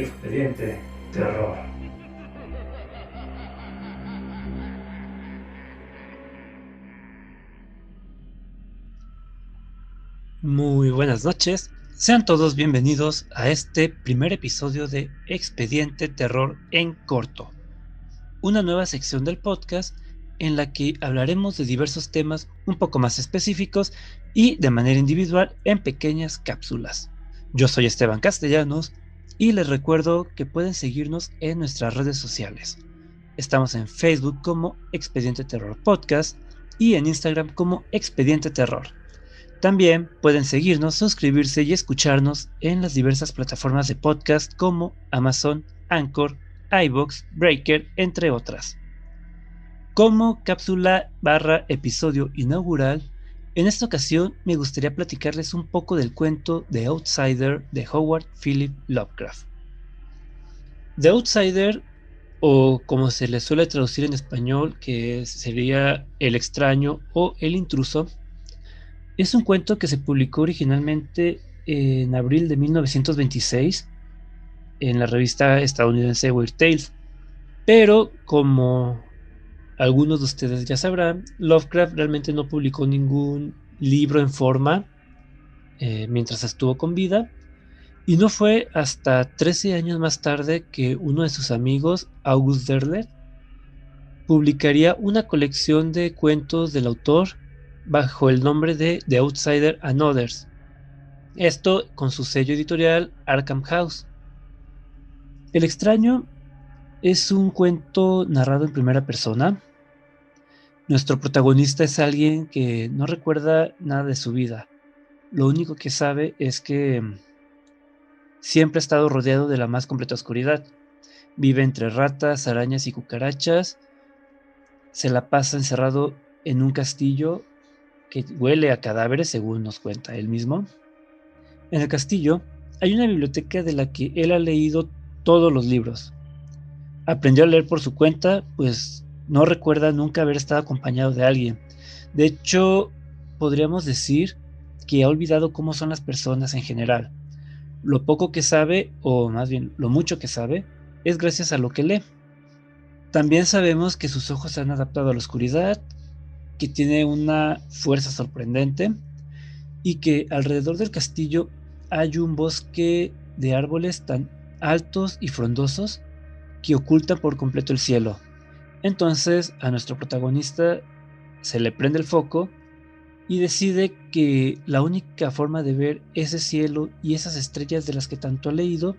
Expediente Terror. Muy buenas noches, sean todos bienvenidos a este primer episodio de Expediente Terror en corto, una nueva sección del podcast en la que hablaremos de diversos temas un poco más específicos y de manera individual en pequeñas cápsulas. Yo soy Esteban Castellanos y les recuerdo que pueden seguirnos en nuestras redes sociales. Estamos en Facebook como Expediente Terror Podcast y en Instagram como Expediente Terror. También pueden seguirnos, suscribirse y escucharnos en las diversas plataformas de podcast como Amazon, Anchor, iVoox, Breaker, entre otras. Como cápsula / episodio inaugural, en esta ocasión me gustaría platicarles un poco del cuento The Outsider de Howard Philip Lovecraft. The Outsider, o como se le suele traducir en español, que sería El extraño o El intruso, es un cuento que se publicó originalmente en abril de 1926 en la revista estadounidense Weird Tales, pero como algunos de ustedes ya sabrán, Lovecraft realmente no publicó ningún libro en forma mientras estuvo con vida, y no fue hasta 13 años más tarde que uno de sus amigos, August Derleth, publicaría una colección de cuentos del autor bajo el nombre de The Outsider and Others. Esto con su sello editorial Arkham House. El extraño es un cuento narrado en primera persona. Nuestro protagonista es alguien que no recuerda nada de su vida. Lo único que sabe es que siempre ha estado rodeado de la más completa oscuridad. Vive entre ratas, arañas y cucarachas. Se la pasa encerrado en un castillo que huele a cadáveres, según nos cuenta él mismo. En el castillo hay una biblioteca de la que él ha leído todos los libros. Aprendió a leer por su cuenta, pues no recuerda nunca haber estado acompañado de alguien. De hecho, podríamos decir que ha olvidado cómo son las personas en general. Lo poco que sabe, o más bien lo mucho que sabe, es gracias a lo que lee. También sabemos que sus ojos se han adaptado a la oscuridad, que tiene una fuerza sorprendente y que alrededor del castillo hay un bosque de árboles tan altos y frondosos que ocultan por completo el cielo. Entonces a nuestro protagonista se le prende el foco y decide que la única forma de ver ese cielo y esas estrellas de las que tanto ha leído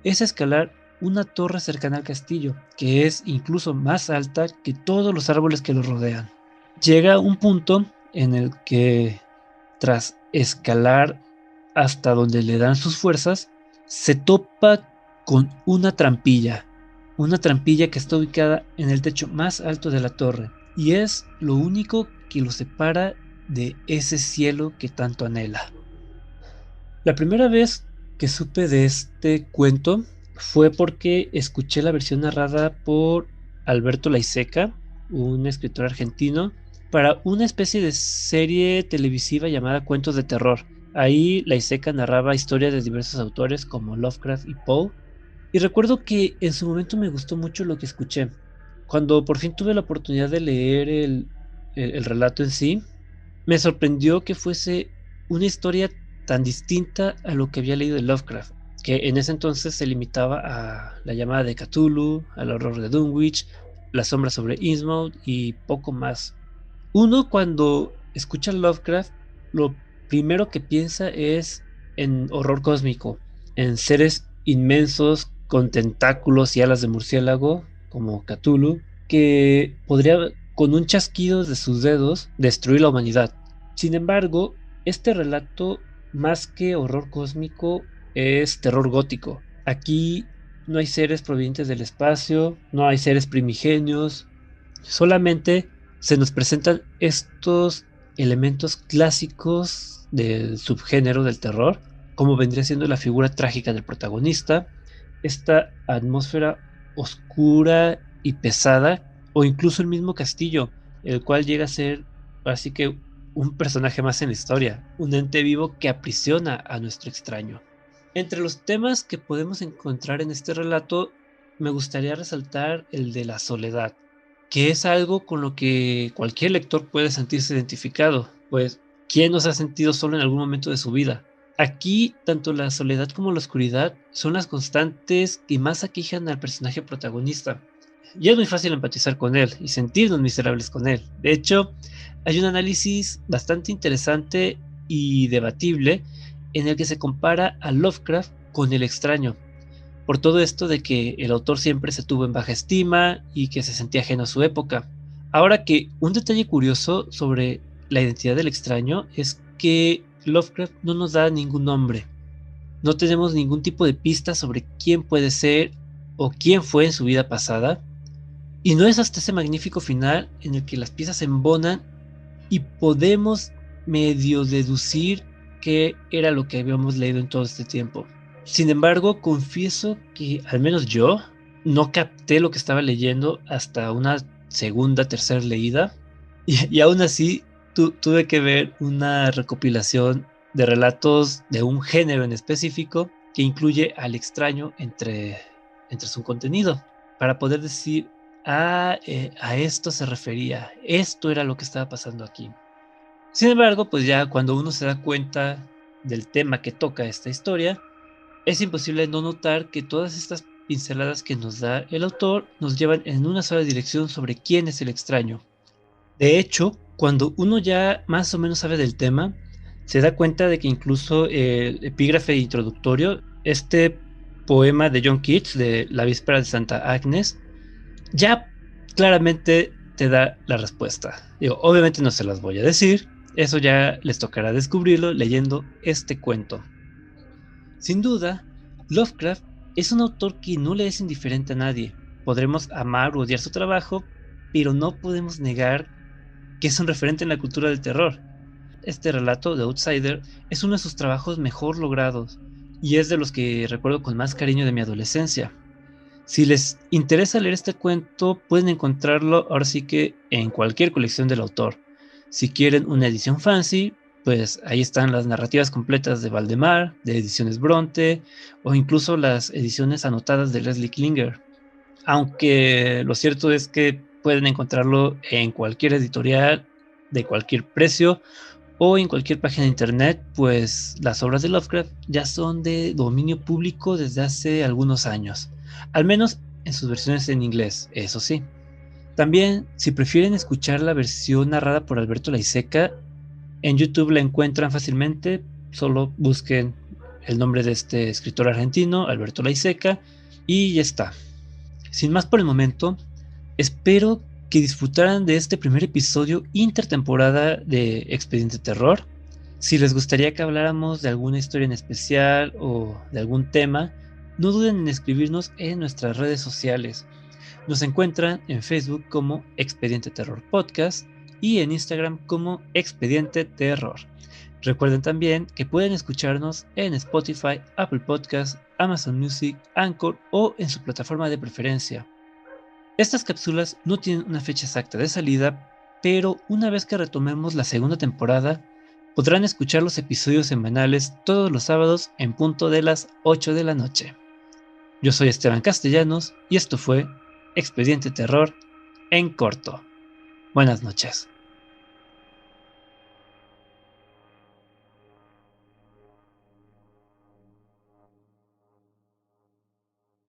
es escalar una torre cercana al castillo, que es incluso más alta que todos los árboles que lo rodean. Llega un punto en el que, tras escalar hasta donde le dan sus fuerzas, se topa con una trampilla que está ubicada en el techo más alto de la torre, y es lo único que lo separa de ese cielo que tanto anhela. La primera vez que supe de este cuento fue porque escuché la versión narrada por Alberto Laiseca, un escritor argentino, para una especie de serie televisiva llamada Cuentos de Terror. Ahí Laiseca narraba historias de diversos autores como Lovecraft y Poe, y recuerdo que en su momento me gustó mucho lo que escuché. Cuando por fin tuve la oportunidad de leer el relato en sí, me sorprendió que fuese una historia tan distinta a lo que había leído de Lovecraft, que en ese entonces se limitaba a la llamada de Cthulhu, al horror de Dunwich, la sombra sobre Innsmouth y poco más. Uno, cuando escucha Lovecraft, lo primero que piensa es en horror cósmico, en seres inmensos con tentáculos y alas de murciélago, como Cthulhu, que podría con un chasquido de sus dedos destruir la humanidad. Sin embargo, este relato, más que horror cósmico, es terror gótico. Aquí no hay seres provenientes del espacio, no hay seres primigenios, solamente se nos presentan estos elementos clásicos del subgénero del terror, como vendría siendo la figura trágica del protagonista, esta atmósfera oscura y pesada, o incluso el mismo castillo, el cual llega a ser así que un personaje más en la historia, un ente vivo que aprisiona a nuestro extraño. Entre los temas que podemos encontrar en este relato, me gustaría resaltar el de la soledad, que es algo con lo que cualquier lector puede sentirse identificado, pues, ¿quién no se ha sentido solo en algún momento de su vida? Aquí, tanto la soledad como la oscuridad son las constantes que más aquejan al personaje protagonista. Y es muy fácil empatizar con él y sentirnos miserables con él. De hecho, hay un análisis bastante interesante y debatible en el que se compara a Lovecraft con el extraño, por todo esto de que el autor siempre se tuvo en baja estima y que se sentía ajeno a su época. Ahora que un detalle curioso sobre la identidad del extraño es que Lovecraft no nos da ningún nombre. No tenemos ningún tipo de pista sobre quién puede ser o quién fue en su vida pasada. Y no es hasta ese magnífico final en el que las piezas se embonan y podemos medio deducir qué era lo que habíamos leído en todo este tiempo. Sin embargo, confieso que al menos yo no capté lo que estaba leyendo hasta una segunda, tercera leída y aún así tuve que ver una recopilación de relatos de un género en específico que incluye al extraño entre su contenido para poder decir, a esto se refería, esto era lo que estaba pasando aquí. Sin embargo, pues ya cuando uno se da cuenta del tema que toca esta historia, es imposible no notar que todas estas pinceladas que nos da el autor nos llevan en una sola dirección sobre quién es el extraño. De hecho, cuando uno ya más o menos sabe del tema, se da cuenta de que incluso el epígrafe introductorio, este poema de John Keats de La víspera de Santa Agnes, ya claramente te da la respuesta. Digo, obviamente no se las voy a decir, eso ya les tocará descubrirlo leyendo este cuento. Sin duda, Lovecraft es un autor que no le es indiferente a nadie. Podremos amar o odiar su trabajo, pero no podemos negar que es un referente en la cultura del terror. Este relato, The Outsider, es uno de sus trabajos mejor logrados y es de los que recuerdo con más cariño de mi adolescencia. Si les interesa leer este cuento, pueden encontrarlo ahora sí que en cualquier colección del autor. Si quieren una edición fancy, pues ahí están las narrativas completas de Valdemar, de Ediciones Bronte, o incluso las ediciones anotadas de Leslie Klinger. Aunque lo cierto es que pueden encontrarlo en cualquier editorial, de cualquier precio, o en cualquier página de internet, pues las obras de Lovecraft ya son de dominio público desde hace algunos años, al menos en sus versiones en inglés, eso sí. También, si prefieren escuchar la versión narrada por Alberto Laiseca, en YouTube la encuentran fácilmente, solo busquen el nombre de este escritor argentino, Alberto Laiseca, y ya está. Sin más por el momento, espero que disfrutaran de este primer episodio intertemporada de Expediente Terror. Si les gustaría que habláramos de alguna historia en especial o de algún tema, no duden en escribirnos en nuestras redes sociales. Nos encuentran en Facebook como Expediente Terror Podcast y en Instagram como Expediente Terror. Recuerden también que pueden escucharnos en Spotify, Apple Podcasts, Amazon Music, Anchor o en su plataforma de preferencia. Estas cápsulas no tienen una fecha exacta de salida, pero una vez que retomemos la segunda temporada, podrán escuchar los episodios semanales todos los sábados en punto de las 8 de la noche. Yo soy Esteban Castellanos y esto fue Expediente Terror en corto. Buenas noches.